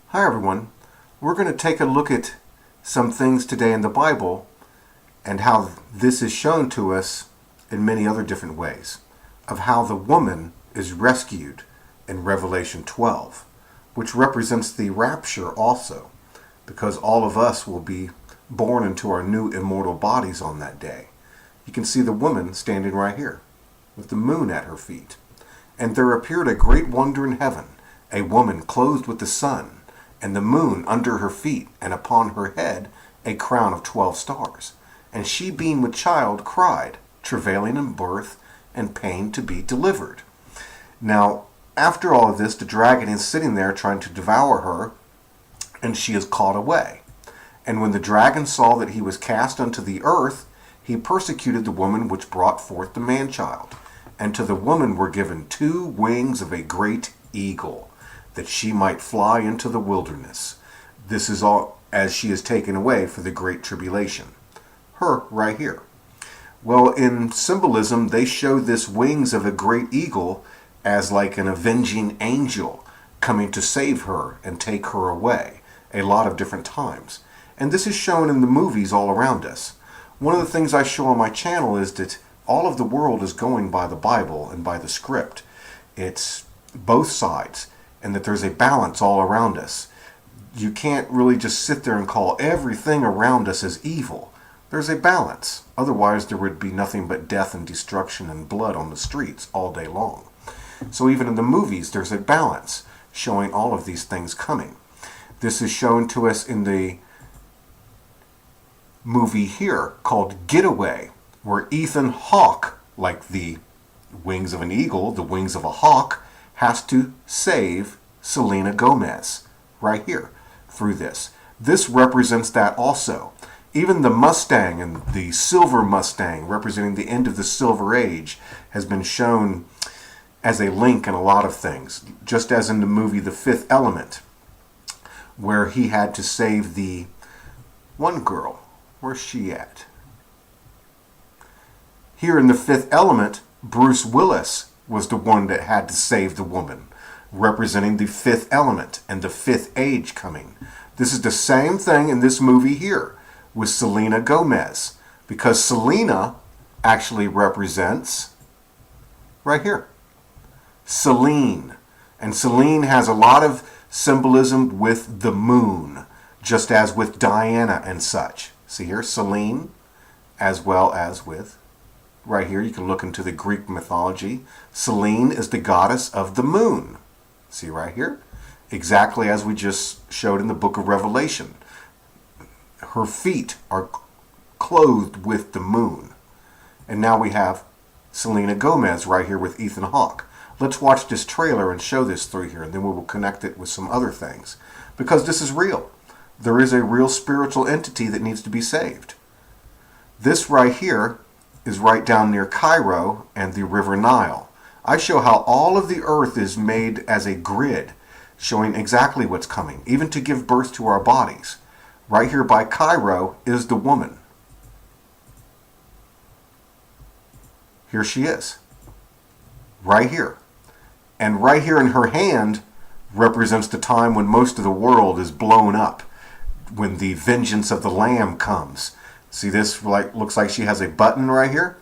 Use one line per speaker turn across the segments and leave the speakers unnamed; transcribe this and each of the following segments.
Hi everyone. We're going to take a look at some things today in the Bible and how this is shown to us in many other different ways, of how the woman is rescued in Revelation 12, which represents the rapture also, because all of us will be born into our new immortal bodies on that day. You can see the woman standing right here with the moon at her feet. And there appeared a great wonder in heaven, a woman clothed with the sun, and the moon under her feet, and upon her head a crown of 12 stars. And she, being with child, cried, travailing in birth and pain to be delivered. Now, after all of this, the dragon is sitting there trying to devour her, and she is caught away. And when the dragon saw that he was cast unto the earth, he persecuted the woman which brought forth the man-child. And to the woman were given 2 wings of a great eagle, that she might fly into the wilderness. This is all as she is taken away for the great tribulation. Her right here. Well, in symbolism, they show this wings of a great eagle as like an avenging angel coming to save her and take her away a lot of different times. And this is shown in the movies all around us. One of the things I show on my channel is that all of the world is going by the Bible and by the script. It's both sides, and that there's a balance all around us. You can't really just sit there and call everything around us as evil. There's a balance. Otherwise, there would be nothing but death and destruction and blood on the streets all day long. So even in the movies, there's a balance showing all of these things coming. This is shown to us in the movie here called Getaway, where Ethan Hawke, like the wings of an eagle, the wings of a hawk, has to save Selena Gomez right here through this. This represents that also. Even the Mustang and the silver Mustang, representing the end of the Silver Age, has been shown as a link in a lot of things, just as in the movie The Fifth Element, where he had to save the one girl. Where's she at? Here in The Fifth Element, Bruce Willis was the one that had to save the woman, representing the fifth element and the fifth age coming. This is the same thing in this movie here with Selena Gomez, because Selena actually represents right here Selene, and Selene has a lot of symbolism with the moon, just as with Diana and such. See here, Selene, as well as with right here, you can look into the Greek mythology. Selene is the goddess of the moon. See right here? Exactly as we just showed in the book of Revelation. Her feet are clothed with the moon. And now we have Selena Gomez right here with Ethan Hawke. Let's watch this trailer and show this through here, and then we will connect it with some other things. Because this is real. There is a real spiritual entity that needs to be saved. This right here is right down near Cairo and the River Nile. I show how all of the earth is made as a grid, showing exactly what's coming, even to give birth to our bodies. Right here by Cairo is the woman. Here she is. Right here. And right here in her hand represents the time when most of the world is blown up, when the vengeance of the Lamb comes. See this, looks like she has a button right here?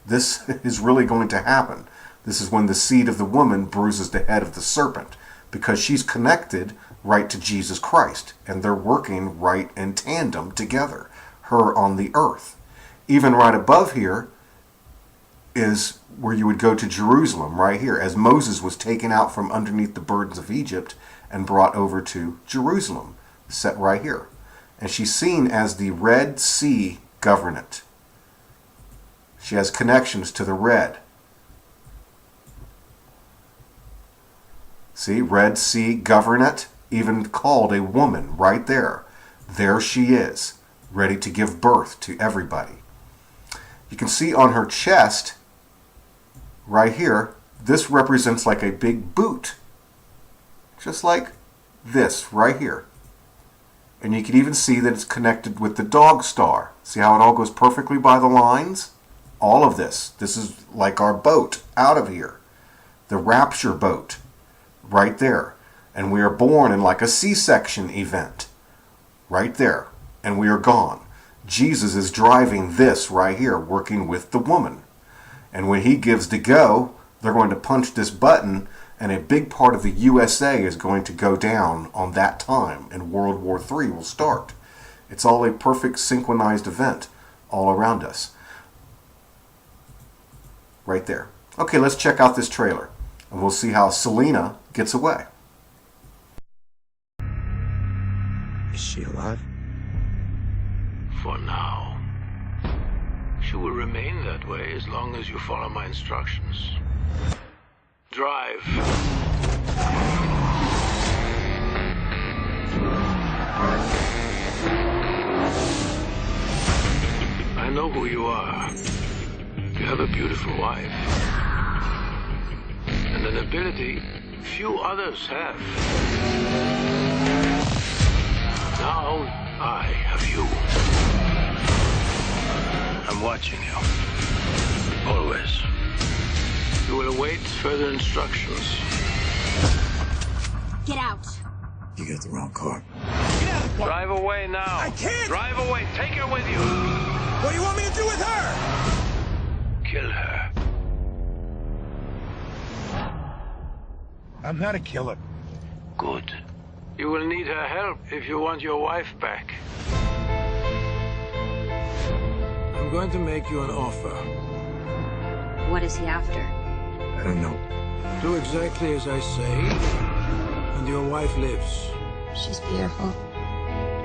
This is really going to happen. This is when the seed of the woman bruises the head of the serpent, because she's connected right to Jesus Christ, and they're working right in tandem together, her on the earth. Even right above here is where you would go to Jerusalem, right here, as Moses was taken out from underneath the burdens of Egypt and brought over to Jerusalem, set right here. And she's seen as the Red Sea governant. She has connections to the red. See, Red Sea governant, even called a woman right there. There she is, ready to give birth to everybody. You can see on her chest, right here, this represents like a big boot. Just like this right here. And you can even see that it's connected with the dog star. See how it all goes perfectly by the lines? All of this. This is like our boat out of here. The Rapture boat. Right there. and we are born in like a C-section event. Right there. And we are gone. Jesus is driving this right here, working with the woman. And when he gives the go, they're going to punch this button, and a big part of the USA is going to go down on that time, and World War III will start. It's all a perfect synchronized event all around us. Right there. Okay, let's check out this trailer, and we'll see how Selena gets away.
Is she alive?
For now. She will remain that way as long as you follow my instructions. Drive. I know who you are. You have a beautiful wife. And an ability few others have. Now I have you. I'm watching you. Always. You will await further instructions.
Get out.
You got the wrong car.
Get out of the car.
Drive away now.
I can't.
Drive away. Take her with you.
What do you want me to do with her?
Kill her.
I'm not a killer.
Good. You will need her help if you want your wife back. I'm going to make you an offer.
What is he after?
I don't know.
Do exactly as I say, and your wife lives.
She's beautiful.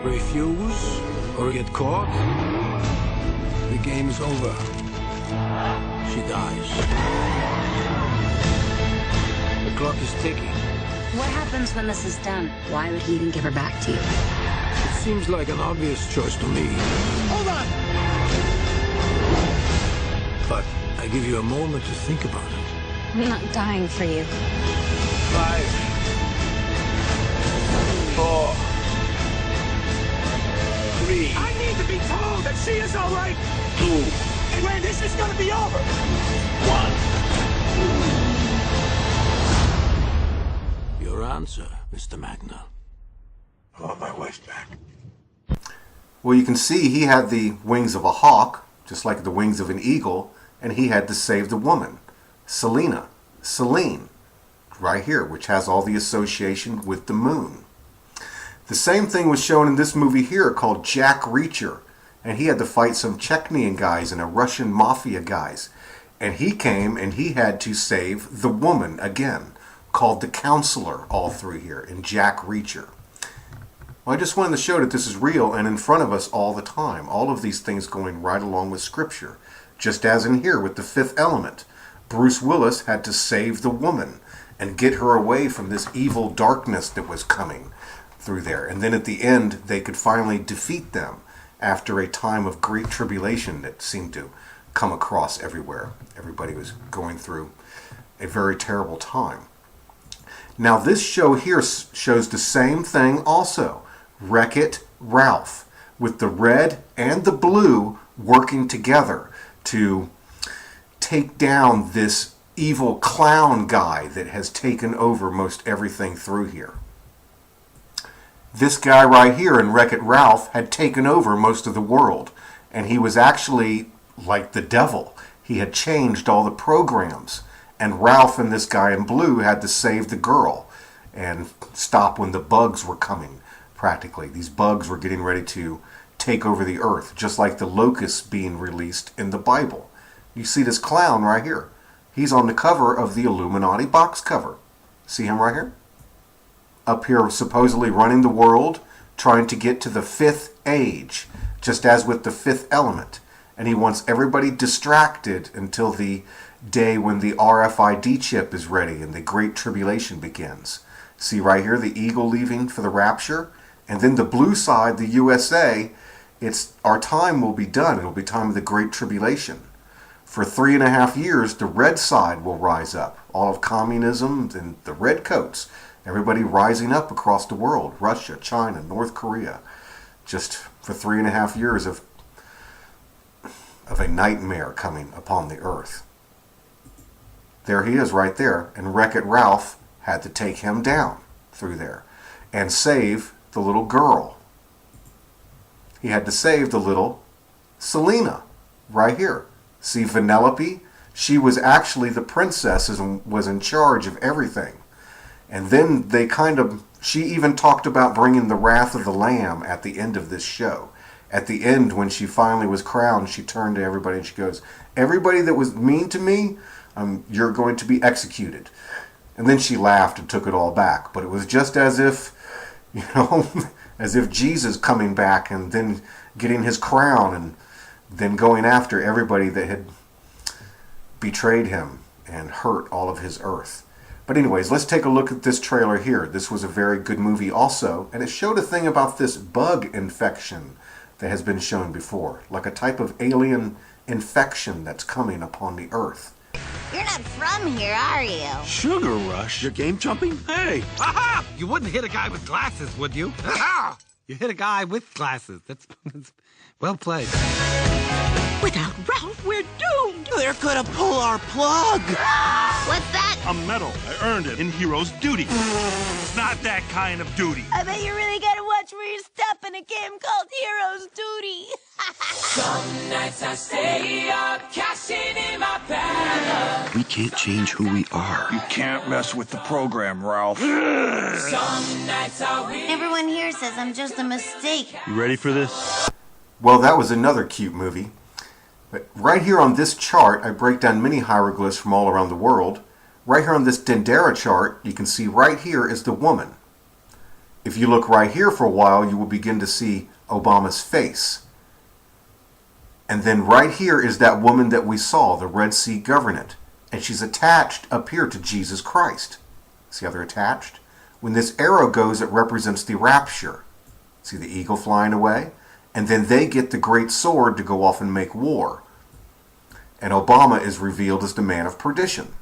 Refuse or get caught, the game's over. She dies. The clock is ticking.
What happens when this is done? Why would he even give her back to you?
It seems like an obvious choice to me.
Hold on.
But I give you a moment to think about it.
I'm not dying for you.
5, 4, 3,
I need to be told that she is all right.
2,
And when this is gonna be over.
1. Your answer, Mr. Magna.
I want my wife back.
Well, you can see he had the wings of a hawk, just like the wings of an eagle, and he had to save the woman, Selena, Selene, right here, which has all the association with the moon. The same thing was shown in this movie here called Jack Reacher, and he had to fight some Chechenian guys and a Russian mafia guys, and he came and he had to save the woman again, called the Counselor, all through here in Jack Reacher. Well, I just wanted to show that this is real and in front of us all the time. All of these things going right along with Scripture. Just as in here with the Fifth Element. Bruce Willis had to save the woman and get her away from this evil darkness that was coming through there. And then at the end, they could finally defeat them after a time of great tribulation that seemed to come across everywhere. Everybody was going through a very terrible time. Now this show here shows the same thing also. Wreck-It Ralph, with the red and the blue working together to take down this evil clown guy that has taken over most everything through here. This guy right here in Wreck-It Ralph had taken over most of the world, and he was actually like the devil. He had changed all the programs, and Ralph and this guy in blue had to save the girl and stop when the bugs were coming. Practically, these bugs were getting ready to take over the earth, just like the locusts being released in the Bible. You see this clown right here. He's on the cover of the Illuminati box cover. See him right here? Up here, supposedly running the world, trying to get to the fifth age, just as with the Fifth Element. And he wants everybody distracted until the day when the RFID chip is ready and the Great Tribulation begins. See right here, the eagle leaving for the rapture? And then the blue side, the USA, it's our time will be done. It'll be time of the Great Tribulation. For 3.5 years, the red side will rise up. All of communism and the red coats. Everybody rising up across the world. Russia, China, North Korea. Just for 3.5 years of a nightmare coming upon the earth. There he is right there. And Wreck-It Ralph had to take him down. through there and save the little girl. He had to save the little Selena right here. See, Vanellope, she was actually the princess and was in charge of everything. And then she even talked about bringing the wrath of the Lamb at the end of this show. At the end, when she finally was crowned, she turned to everybody and she goes, everybody that was mean to me, you're going to be executed. And then she laughed and took it all back. But it was just as if, as if Jesus coming back and then getting his crown and then going after everybody that had betrayed him and hurt all of his earth. But anyways, let's take a look at this trailer here. This was a very good movie also, and it showed a thing about this bug infection that has been shown before, like a type of alien infection that's coming upon the earth.
You're not from here, are you?
Sugar Rush? You're game jumping? Hey!
Aha! You wouldn't hit a guy with glasses, would you? Aha! You hit a guy with glasses. That's well played.
Without Ralph, we're doomed.
They're gonna pull our plug.
What's that?
A medal. I earned it in hero's duty. It's not that kind of duty.
I bet you really gotta watch where you step in a game called Hero's Duty.
Some nights I stay up, cashing in my bag.
We can't change who we are.
You can't mess with the program, Ralph.
Some nights I win.
Everyone here says I'm just a mistake.
You ready for this?
Well, that was another cute movie. But right here on this chart, I break down many hieroglyphs from all around the world. Right here on this Dendera chart, you can see right here is the woman. If you look right here for a while, you will begin to see Obama's face. And then right here is that woman that we saw, the Red Sea governant. And she's attached up here to Jesus Christ. See how they're attached? When this arrow goes, it represents the rapture. See the eagle flying away? And then they get the great sword to go off and make war. And Obama is revealed as the man of perdition.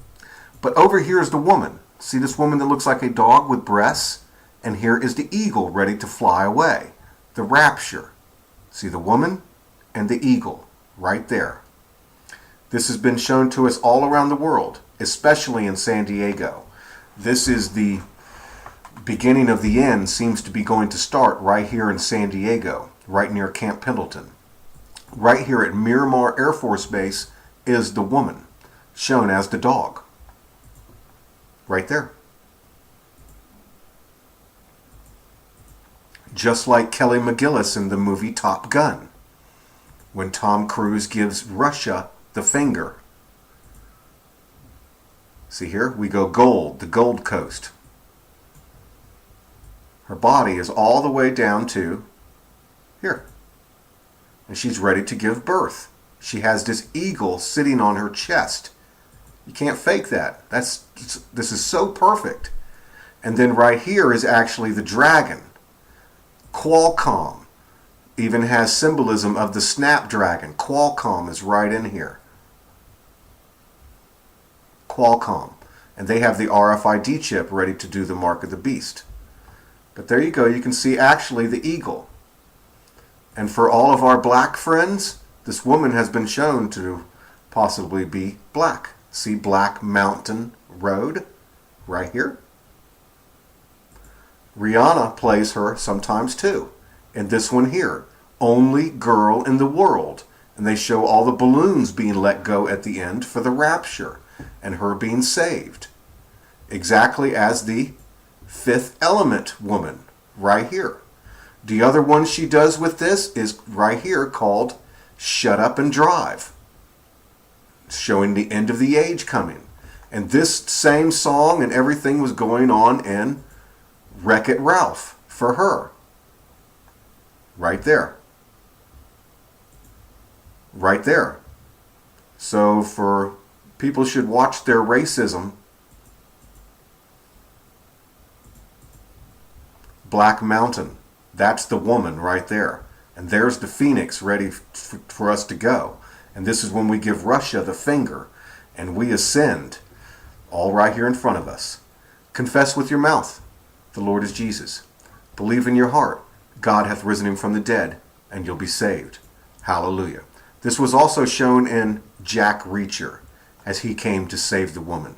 But over here is the woman. See this woman that looks like a dog with breasts? And here is the eagle ready to fly away. The rapture. See the woman and the eagle right there. This has been shown to us all around the world, especially in San Diego. This is the beginning of the end, seems to be going to start right here in San Diego, right near Camp Pendleton. Right here at Miramar Air Force Base is the woman, shown as the dog. Right there. Just like Kelly McGillis in the movie Top Gun, when Tom Cruise gives Russia the finger. See here, we go gold, the Gold Coast. Her body is all the way down to here. And she's ready to give birth. She has this eagle sitting on her chest. You can't fake that. This is so perfect. And then right here is actually the dragon. Qualcomm even has symbolism of the snapdragon. Qualcomm is right in here. Qualcomm. And they have the RFID chip ready to do the mark of the beast. But there you go. You can see actually the eagle. And for all of our black friends, this woman has been shown to possibly be black. See Black Mountain Road right here. Rihanna plays her sometimes too. And this one here, Only Girl in the World. And they show all the balloons being let go at the end for the rapture and her being saved. Exactly as the Fifth Element woman right here. The other one she does with this is right here called Shut Up and Drive. Showing the end of the age coming. And this same song and everything was going on in Wreck-It Ralph for her. Right there. Right there. So for people should watch their racism. Black Mountain. That's the woman right there. And there's the phoenix ready for us to go. And this is when we give Russia the finger and we ascend, all right here in front of us. Confess with your mouth, the Lord is Jesus. Believe in your heart, God hath risen him from the dead, and you'll be saved. Hallelujah. This was also shown in Jack Reacher, as he came to save the woman.